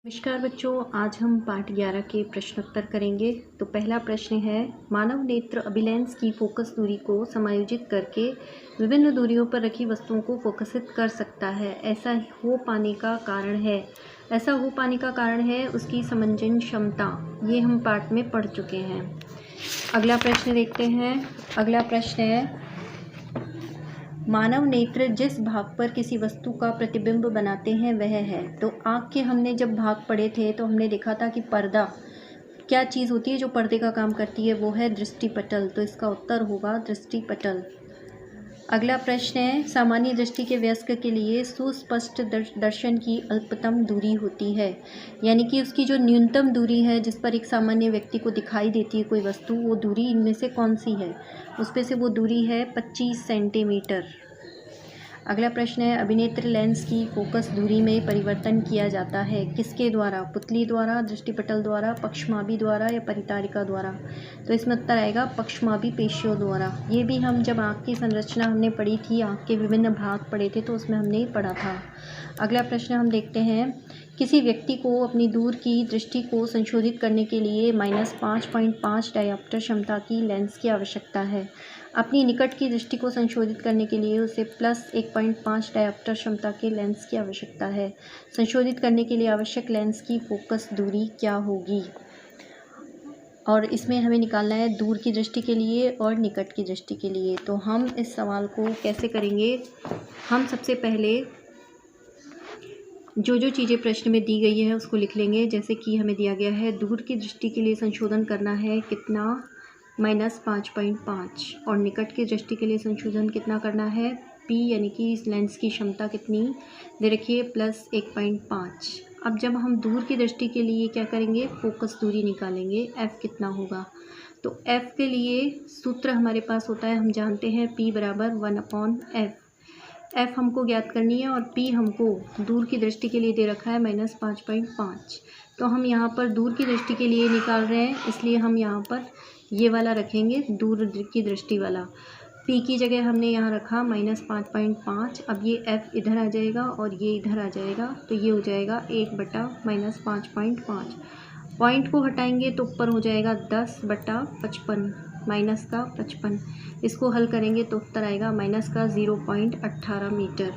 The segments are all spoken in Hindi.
नमस्कार बच्चों, आज हम पाठ 11 के प्रश्नोत्तर करेंगे। तो पहला प्रश्न है, मानव नेत्र अभिलेंस की फोकस दूरी को समायोजित करके विभिन्न दूरियों पर रखी वस्तुओं को फोकसित कर सकता है। ऐसा हो पाने का कारण है उसकी समंजन क्षमता। ये हम पाठ में पढ़ चुके हैं। अगला प्रश्न देखते हैं। अगला प्रश्न है, मानव नेत्र जिस भाग पर किसी वस्तु का प्रतिबिंब बनाते हैं वह है। तो आँख के हमने जब भाग पढ़े थे तो हमने देखा था कि पर्दा क्या चीज़ होती है जो पर्दे का काम करती है, वो है दृष्टिपटल। तो इसका उत्तर होगा दृष्टिपटल। अगला प्रश्न है, सामान्य दृष्टि के वयस्क के लिए सुस्पष्ट दर्शन की अल्पतम दूरी होती है, यानी कि उसकी जो न्यूनतम दूरी है जिस पर एक सामान्य व्यक्ति को दिखाई देती है कोई वस्तु, वो दूरी इनमें से कौन सी है? उसमें से वो दूरी है 25 सेंटीमीटर। अगला प्रश्न है, अभिनेत्र लेंस की फोकस दूरी में परिवर्तन किया जाता है किसके द्वारा? पुतली द्वारा, दृष्टिपटल द्वारा, पक्षमापी द्वारा या परितारिका द्वारा? तो इसमें उत्तर आएगा पक्षमापी पेशियों द्वारा। ये भी हम जब आँख की संरचना हमने पढ़ी थी, आँख के विभिन्न भाग पढ़े थे, तो उसमें हमने पढ़ा था। अगला प्रश्न हम देखते हैं, किसी व्यक्ति को अपनी दूर की दृष्टि को संशोधित करने के लिए -5.5 डायोप्टर क्षमता की लेंस की आवश्यकता है। अपनी निकट की दृष्टि को संशोधित करने के लिए उसे +1.5 डायोप्टर क्षमता के लेंस की आवश्यकता है। संशोधित करने के लिए आवश्यक लेंस की फोकस दूरी क्या होगी? और इसमें हमें निकालना है दूर की दृष्टि के लिए और निकट की दृष्टि के लिए। तो हम इस सवाल को कैसे करेंगे? हम सबसे पहले जो चीज़ें प्रश्न में दी गई है उसको लिख लेंगे। जैसे कि हमें दिया गया है दूर की दृष्टि के लिए संशोधन करना है कितना, -5.5, और निकट की दृष्टि के लिए संशोधन कितना करना है, P यानी कि इस लेंस की क्षमता कितनी दे रखिए, +1.5। अब जब हम दूर की दृष्टि के लिए क्या करेंगे, फोकस दूरी निकालेंगे, F कितना होगा। तो F के लिए सूत्र हमारे पास होता है, हम जानते हैं P बराबर 1/F। F हमको ज्ञात करनी है और P हमको दूर की दृष्टि के लिए दे रखा है -5.5। तो हम यहाँ पर दूर की दृष्टि के लिए निकाल रहे हैं, इसलिए हम यहाँ पर ये वाला रखेंगे, दूर की दृष्टि वाला। P की जगह हमने यहाँ रखा -5.5। अब ये F इधर आ जाएगा और ये इधर आ जाएगा, तो ये हो जाएगा 1/-5.5। पॉइंट को हटाएंगे तो ऊपर हो जाएगा 10/55, माइनस का 55। इसको हल करेंगे तो उत्तर आएगा माइनस का 0.18 मीटर।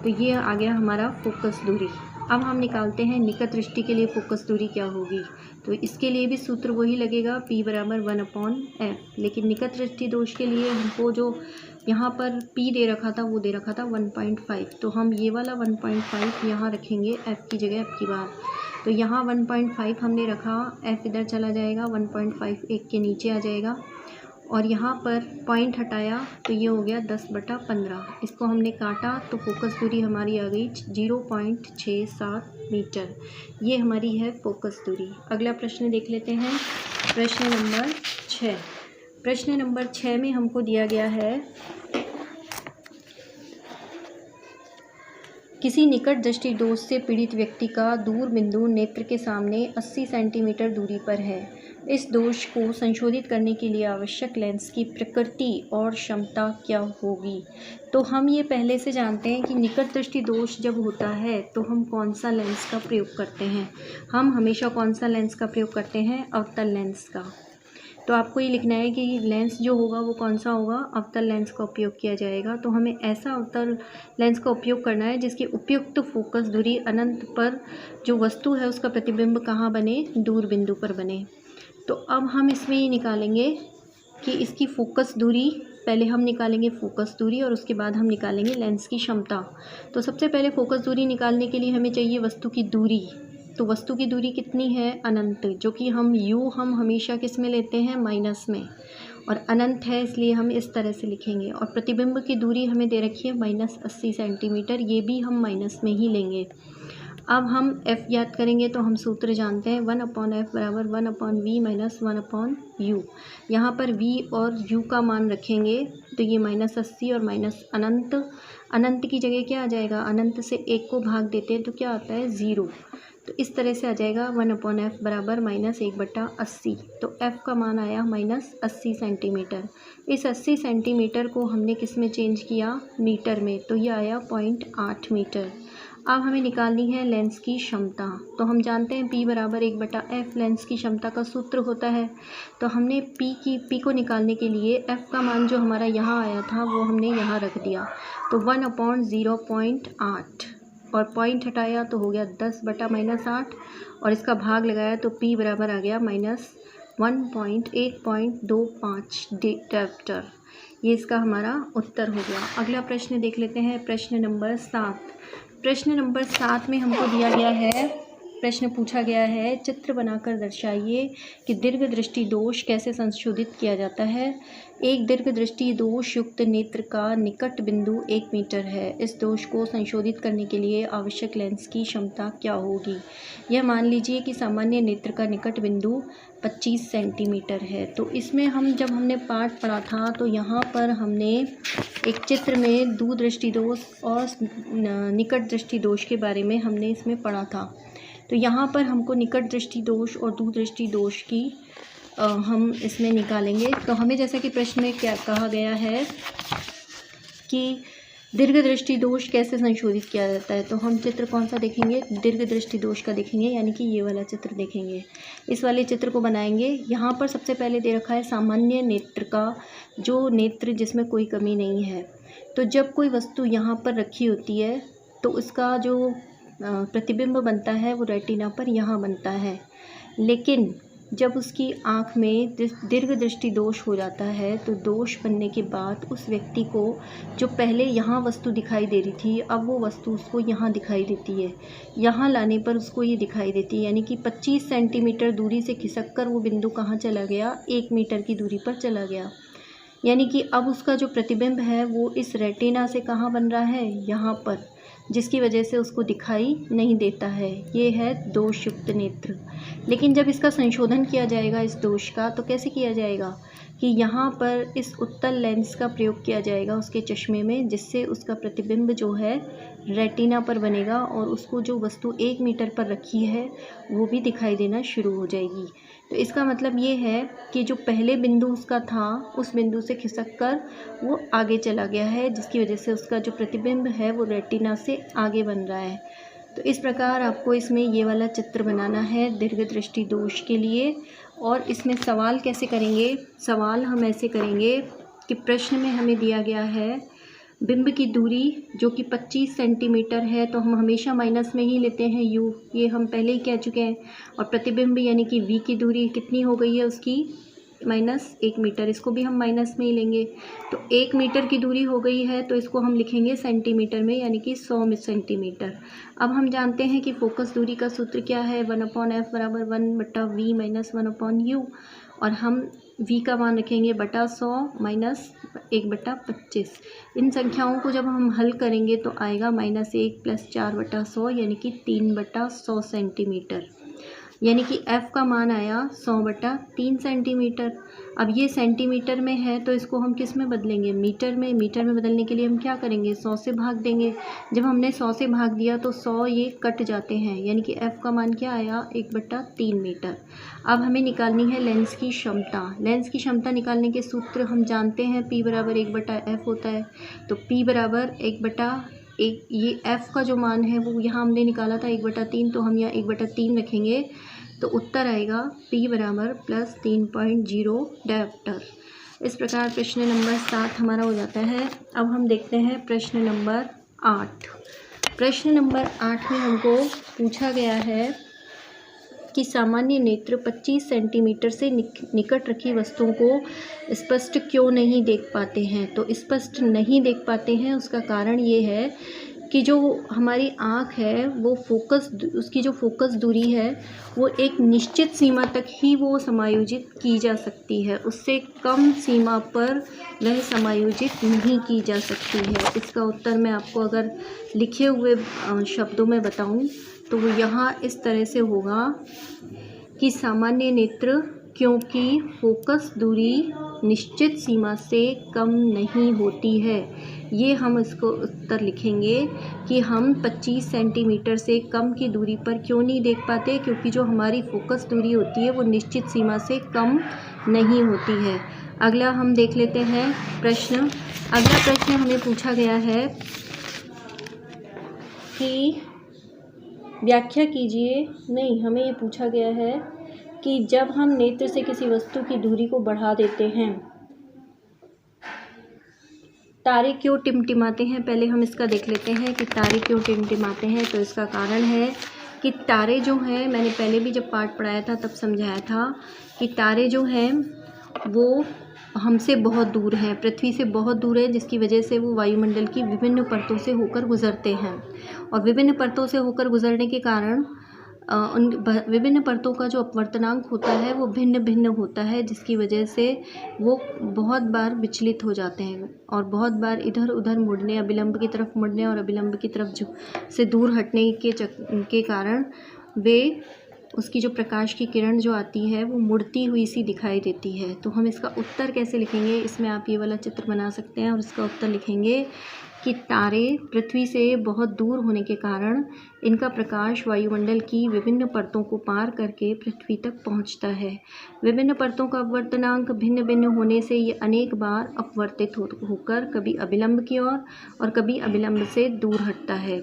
तो ये आ गया हमारा फोकस दूरी। अब हम निकालते हैं निकट दृष्टि के लिए फोकस दूरी क्या होगी। तो इसके लिए भी सूत्र वही लगेगा, P बराबर 1/F। लेकिन निकट दृष्टि दोष के लिए हमको जो यहाँ पर P दे रखा था वो दे रखा था 1.5। तो हम ये वाला 1.5 यहाँ रखेंगे F की जगह अब की बार। तो यहाँ 1.5 हमने रखा, F इधर चला जाएगा, 1.5 एक के नीचे आ जाएगा, और यहाँ पर पॉइंट हटाया तो ये हो गया 10/15। इसको हमने काटा तो फोकस दूरी हमारी आ गई 0.67 मीटर। ये हमारी है फोकस दूरी। अगला प्रश्न देख लेते हैं, प्रश्न नंबर 6। प्रश्न नंबर 6 में हमको दिया गया है, किसी निकट दृष्टि दोष से पीड़ित व्यक्ति का दूर बिंदु नेत्र के सामने 80 सेंटीमीटर दूरी पर है। इस दोष को संशोधित करने के लिए आवश्यक लेंस की प्रकृति और क्षमता क्या होगी? तो हम ये पहले से जानते हैं कि निकट दृष्टि दोष जब होता है तो हम कौन सा लेंस का प्रयोग करते हैं। हम हमेशा कौन सा लेंस का प्रयोग करते हैं, अवतल लेंस का। तो आपको ये लिखना है कि लेंस जो होगा वो कौन सा होगा, अवतल लेंस का उपयोग किया जाएगा। तो हमें ऐसा अवतल लेंस का उपयोग करना है जिसकी उपयुक्त फोकस दूरी अनंत पर जो वस्तु है उसका प्रतिबिंब कहाँ बने, दूर बिंदु पर बने। तो अब हम इसमें ये निकालेंगे कि इसकी फोकस दूरी, पहले हम निकालेंगे फोकस दूरी और उसके बाद हम निकालेंगे लेंस की क्षमता। तो सबसे पहले फोकस दूरी निकालने के लिए हमें चाहिए वस्तु की दूरी। तो वस्तु की दूरी कितनी है, अनंत, जो कि हम हम हमेशा किस में लेते हैं, माइनस में, और अनंत है इसलिए हम इस तरह से लिखेंगे। और प्रतिबिंब की दूरी हमें दे रखी है -80 सेंटीमीटर, ये भी हम माइनस में ही लेंगे। अब हम F याद करेंगे तो हम सूत्र जानते हैं, 1/F बराबर 1/V माइनस 1/U। यहाँ पर V और U का मान रखेंगे तो ये -80 और माइनस अनंत, अनंत की जगह क्या आ जाएगा, अनंत से 1 को भाग देते हैं तो क्या आता है, 0। तो इस तरह से आ जाएगा 1/F बराबर -1/80। तो F का मान आया -80 सेंटीमीटर। इस 80 सेंटीमीटर को हमने किस में चेंज किया, मीटर में, तो ये आया 0.8 मीटर। अब हमें निकालनी है लेंस की क्षमता। तो हम जानते हैं P बराबर 1/f लेंस की क्षमता का सूत्र होता है। तो हमने P को निकालने के लिए F का मान जो हमारा यहाँ आया था वो हमने यहाँ रख दिया। तो 1/0.8 और पॉइंट हटाया तो हो गया 10/-8 और इसका भाग लगाया तो P बराबर आ गया -1.8.25 डायोप्टर। ये इसका हमारा उत्तर हो गया। अगला प्रश्न देख लेते हैं, प्रश्न नंबर 7। प्रश्न नंबर 7 में हमको दिया गया है, प्रश्न पूछा गया है, चित्र बनाकर दर्शाइए कि दीर्घ दृष्टि दोष कैसे संशोधित किया जाता है। एक दीर्घ दृष्टि दोष युक्त नेत्र का निकट बिंदु 1 मीटर है। इस दोष को संशोधित करने के लिए आवश्यक लेंस की क्षमता क्या होगी। यह मान लीजिए कि सामान्य नेत्र का निकट बिंदु 25 सेंटीमीटर है। तो इसमें जब हमने पाठ पढ़ा था तो यहाँ पर हमने एक चित्र में दूरदृष्टि दोष और निकट दृष्टि दोष के बारे में हमने इसमें पढ़ा था। तो यहाँ पर हमको निकट दृष्टि दोष और दूरदृष्टि दोष की हम इसमें निकालेंगे। तो हमें जैसा कि प्रश्न में क्या कहा गया है कि दीर्घ दृष्टि दोष कैसे संशोधित किया जाता है, तो हम चित्र कौन सा देखेंगे, दीर्घ दृष्टि दोष का देखेंगे, यानी कि ये वाला चित्र देखेंगे। इस वाले चित्र को बनाएंगे। यहाँ पर सबसे पहले दे रखा है सामान्य नेत्र का, जो नेत्र जिसमें कोई कमी नहीं है। तो जब कोई वस्तु यहाँ पर रखी होती है तो उसका जो प्रतिबिंब बनता है वो रेटिना पर यहाँ बनता है। लेकिन जब उसकी आँख में दीर्घ दृष्टि दोष हो जाता है तो दोष बनने के बाद उस व्यक्ति को जो पहले यहाँ वस्तु दिखाई दे रही थी, अब वो वस्तु उसको यहाँ दिखाई देती है। यहाँ लाने पर उसको ये दिखाई देती है, यानी कि 25 सेंटीमीटर दूरी से खिसक कर वो बिंदु कहाँ चला गया, 1 मीटर की दूरी पर चला गया। यानी कि अब उसका जो प्रतिबिंब है वो इस रेटिना से कहाँ बन रहा है, यहाँ पर, जिसकी वजह से उसको दिखाई नहीं देता है। ये है दोषयुक्त नेत्र। लेकिन जब इसका संशोधन किया जाएगा इस दोष का, तो कैसे किया जाएगा कि यहाँ पर इस उत्तल लेंस का प्रयोग किया जाएगा उसके चश्मे में, जिससे उसका प्रतिबिंब जो है रेटिना पर बनेगा और उसको जो वस्तु 1 मीटर पर रखी है वो भी दिखाई देना शुरू हो जाएगी। तो इसका मतलब ये है कि जो पहले बिंदु उसका था उस बिंदु से खिसक कर वो आगे चला गया है, जिसकी वजह से उसका जो प्रतिबिंब है वो रेटिना से आगे बन रहा है। तो इस प्रकार आपको इसमें ये वाला चित्र बनाना है दीर्घ दृष्टि दोष के लिए। और इसमें सवाल कैसे करेंगे, सवाल हम ऐसे करेंगे कि प्रश्न में हमें दिया गया है बिंब की दूरी जो कि 25 सेंटीमीटर है, तो हम हमेशा माइनस में ही लेते हैं u, ये हम पहले ही कह चुके हैं। और प्रतिबिंब यानी कि v की दूरी कितनी हो गई है उसकी, -1 मीटर, इसको भी हम माइनस में ही लेंगे। तो 1 मीटर की दूरी हो गई है तो इसको हम लिखेंगे सेंटीमीटर में, यानी कि 100 सेंटीमीटर। अब हम जानते हैं कि फोकस दूरी का सूत्र क्या है, 1/f बराबर 1/v माइनस 1/u, और हम v का मान रखेंगे बटा 100 माइनस 1/25। इन संख्याओं को जब हम हल करेंगे तो आएगा -1 + 4/100, यानी कि 3/100 सेंटीमीटर। यानी कि f का मान आया 100/3 सेंटीमीटर। अब ये सेंटीमीटर में है तो इसको हम किस में बदलेंगे, मीटर में। मीटर में बदलने के लिए हम क्या करेंगे, 100 से भाग देंगे। जब हमने 100 से भाग दिया तो 100 ये कट जाते हैं, यानी कि f का मान क्या आया, 1/3 मीटर। अब हमें निकालनी है लेंस की क्षमता। लेंस की क्षमता निकालने के सूत्र हम जानते हैं, P बराबर 1/f होता है। तो P बराबर 1/1, ये f का जो मान है वो यहाँ हमने निकाला था 1/3, तो हम यहाँ 1/3 रखेंगे तो उत्तर आएगा P बराबर +3.0 डायोप्टर। इस प्रकार प्रश्न नंबर 7 हमारा हो जाता है। अब हम देखते हैं प्रश्न नंबर 8। प्रश्न नंबर 8 में हमको पूछा गया है कि सामान्य नेत्र 25 सेंटीमीटर से निकट रखी वस्तुओं को स्पष्ट क्यों नहीं देख पाते हैं। तो स्पष्ट नहीं देख पाते हैं उसका कारण ये है कि जो हमारी आँख है वो उसकी जो फोकस दूरी है वो एक निश्चित सीमा तक ही वो समायोजित की जा सकती है, उससे कम सीमा पर वह समायोजित नहीं की जा सकती है। इसका उत्तर मैं आपको अगर लिखे हुए शब्दों में बताऊं तो वो यहाँ इस तरह से होगा कि सामान्य नेत्र क्योंकि फोकस दूरी निश्चित सीमा से कम नहीं होती है। ये हम इसको उत्तर लिखेंगे कि हम 25 सेंटीमीटर से कम की दूरी पर क्यों नहीं देख पाते, क्योंकि जो हमारी फोकस दूरी होती है वो निश्चित सीमा से कम नहीं होती है। अगला हम देख लेते हैं प्रश्न। अगला प्रश्न हमें पूछा गया है कि व्याख्या कीजिए। नहीं, हमें ये पूछा गया है कि जब हम नेत्र से किसी वस्तु की दूरी को बढ़ा देते हैं, तारे क्यों टिमटिमाते हैं। पहले हम इसका देख लेते हैं कि तारे क्यों टिमटिमाते हैं। तो इसका कारण है कि तारे जो हैं, मैंने पहले भी जब पाठ पढ़ाया था तब समझाया था कि तारे जो हैं वो हमसे बहुत दूर हैं, पृथ्वी से बहुत दूर है, जिसकी वजह से वो वायुमंडल की विभिन्न परतों से होकर गुजरते हैं। और विभिन्न परतों से होकर गुजरने के कारण उन विभिन्न परतों का जो अपवर्तनांक होता है वो भिन्न भिन्न होता है, जिसकी वजह से वो बहुत बार विचलित हो जाते हैं और बहुत बार इधर उधर मुड़ने, अभिलंब की तरफ मुड़ने और अभिलंब की तरफ से दूर हटने के कारण वे उसकी जो प्रकाश की किरण जो आती है वो मुड़ती हुई सी दिखाई देती है। तो हम इसका उत्तर कैसे लिखेंगे, इसमें आप ये वाला चित्र बना सकते हैं और इसका उत्तर लिखेंगे कि तारे पृथ्वी से बहुत दूर होने के कारण इनका प्रकाश वायुमंडल की विभिन्न परतों को पार करके पृथ्वी तक पहुंचता है। विभिन्न परतों का अपवर्तनांक भिन्न भिन्न होने से ये अनेक बार अपवर्तित होकर कभी अभिलंब की ओर और कभी अभिलंब से दूर हटता है।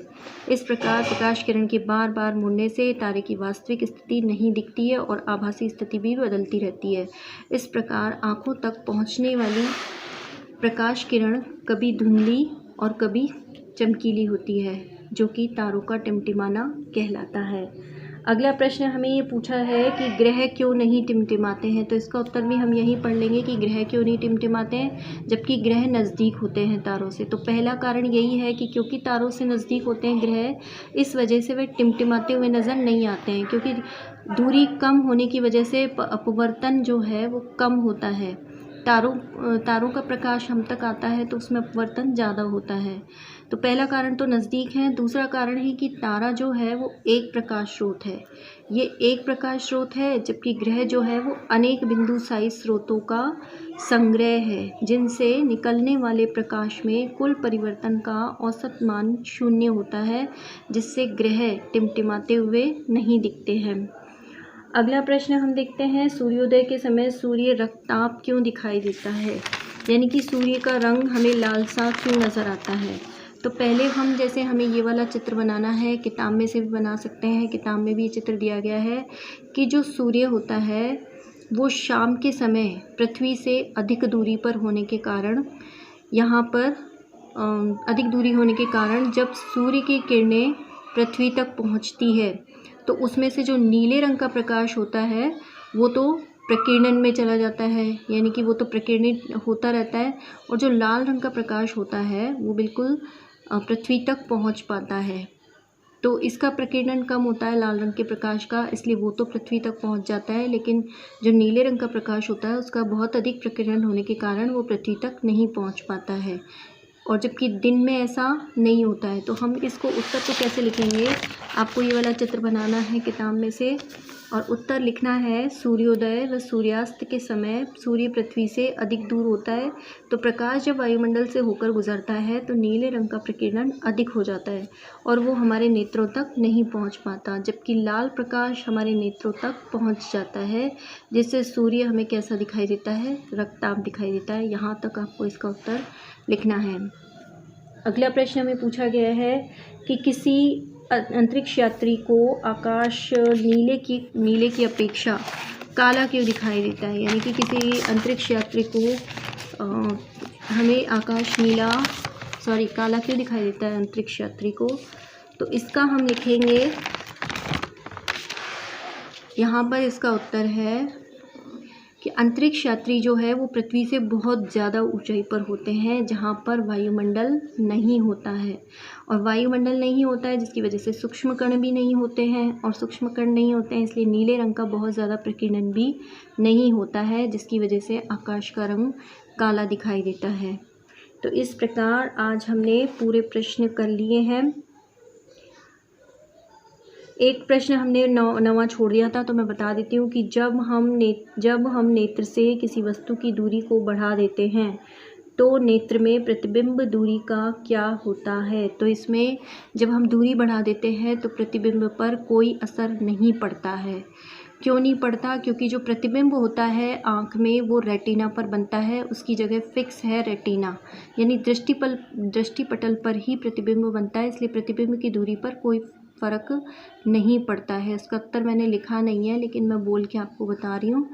इस प्रकार प्रकाश किरण के बार बार मुड़ने से तारे की वास्तविक स्थिति नहीं दिखती है और आभासी स्थिति भी बदलती रहती है। इस प्रकार आँखों तक पहुँचने वाली प्रकाश किरण कभी धुंधली और कभी चमकीली होती है, जो कि तारों का टिमटिमाना कहलाता है। अगला प्रश्न हमें ये पूछा है कि ग्रह क्यों नहीं टिमटिमाते हैं। तो इसका उत्तर भी हम यही पढ़ लेंगे कि ग्रह क्यों नहीं टिमटिमाते हैं जबकि ग्रह नज़दीक होते हैं तारों से। तो पहला कारण यही है कि क्योंकि तारों से नज़दीक होते हैं ग्रह, इस वजह से वे टिमटिमाते हुए नज़र नहीं आते हैं, क्योंकि दूरी कम होने की वजह से अपवर्तन जो है वो कम होता है। तारों का प्रकाश हम तक आता है तो उसमें अपवर्तन ज़्यादा होता है। तो पहला कारण तो नज़दीक है। दूसरा कारण है कि तारा जो है वो एक प्रकाश स्रोत है, ये एक प्रकाश स्रोत है, जबकि ग्रह जो है वो अनेक बिंदुसाई स्रोतों का संग्रह है, जिनसे निकलने वाले प्रकाश में कुल परिवर्तन का औसत मान 0 होता है, जिससे ग्रह टिमटिमाते हुए नहीं दिखते हैं। अगला प्रश्न हम देखते हैं, सूर्योदय के समय सूर्य रक्ताभ क्यों दिखाई देता है, यानी कि सूर्य का रंग हमें लाल सा क्यों नज़र आता है। तो पहले हम जैसे हमें ये वाला चित्र बनाना है, किताब में से भी बना सकते हैं। किताब में भी ये चित्र दिया गया है कि जो सूर्य होता है वो शाम के समय पृथ्वी से अधिक दूरी पर होने के कारण, यहाँ पर अधिक दूरी होने के कारण जब सूर्य की किरणें पृथ्वी तक पहुँचती है तो उसमें से जो नीले रंग का प्रकाश होता है वो तो प्रकीर्णन में चला जाता है, यानी कि वो तो प्रकीर्णित होता रहता है, और जो लाल रंग का प्रकाश होता है वो बिल्कुल पृथ्वी तक पहुंच पाता है। तो इसका प्रकीर्णन कम होता है लाल रंग के प्रकाश का, इसलिए वो तो पृथ्वी तक पहुंच जाता है, लेकिन जो नीले रंग का प्रकाश होता है उसका बहुत अधिक प्रकीर्णन होने के कारण वो पृथ्वी तक नहीं पहुंच पाता है, और जबकि दिन में ऐसा नहीं होता है। तो हम इसको उत्तर को कैसे लिखेंगे, आपको ये वाला चित्र बनाना है किताब में से और उत्तर लिखना है, सूर्योदय व सूर्यास्त के समय सूर्य पृथ्वी से अधिक दूर होता है, तो प्रकाश जब वायुमंडल से होकर गुजरता है तो नीले रंग का प्रकीर्णन अधिक हो जाता है और वो हमारे नेत्रों तक नहीं पहुंच पाता, जबकि लाल प्रकाश हमारे नेत्रों तक पहुंच जाता है, जिससे सूर्य हमें कैसा दिखाई देता है, रक्ताभ दिखाई देता है। यहाँ तक आपको इसका उत्तर लिखना है। अगला प्रश्न हमें पूछा गया है कि किसी अंतरिक्ष यात्री को आकाश नीले की अपेक्षा काला क्यों दिखाई देता है, यानी कि किसी अंतरिक्ष यात्री को हमें आकाश काला क्यों दिखाई देता है अंतरिक्ष यात्री को। तो इसका हम लिखेंगे, यहाँ पर इसका उत्तर है कि अंतरिक्ष यात्री जो है वो पृथ्वी से बहुत ज़्यादा ऊंचाई पर होते हैं, जहाँ पर वायुमंडल नहीं होता है, और वायुमंडल नहीं होता है जिसकी वजह से सूक्ष्म कण भी नहीं होते हैं, और सूक्ष्म कण नहीं होते हैं इसलिए नीले रंग का बहुत ज़्यादा प्रकीर्णन भी नहीं होता है, जिसकी वजह से आकाश का रंग काला दिखाई देता है। तो इस प्रकार आज हमने पूरे प्रश्न कर लिए हैं। एक प्रश्न हमने नवा छोड़ दिया था, तो मैं बता देती हूँ कि जब हम नेत्र से किसी वस्तु की दूरी को बढ़ा देते हैं तो नेत्र में प्रतिबिंब दूरी का क्या होता है। तो इसमें जब हम दूरी बढ़ा देते हैं तो प्रतिबिंब पर कोई असर नहीं पड़ता है। क्यों नहीं पड़ता, क्योंकि जो प्रतिबिंब होता है आँख में वो रेटिना पर बनता है, उसकी जगह फिक्स है रेटिना, यानी दृष्टिपटल पर ही प्रतिबिंब बनता है, इसलिए प्रतिबिंब की दूरी पर कोई फ़र्क नहीं पड़ता है। इसका उत्तर मैंने लिखा नहीं है, लेकिन मैं बोल के आपको बता रही हूँ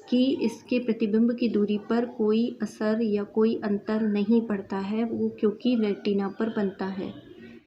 कि इसके प्रतिबिंब की दूरी पर कोई असर या कोई अंतर नहीं पड़ता है, वो क्योंकि रेटिना पर बनता है।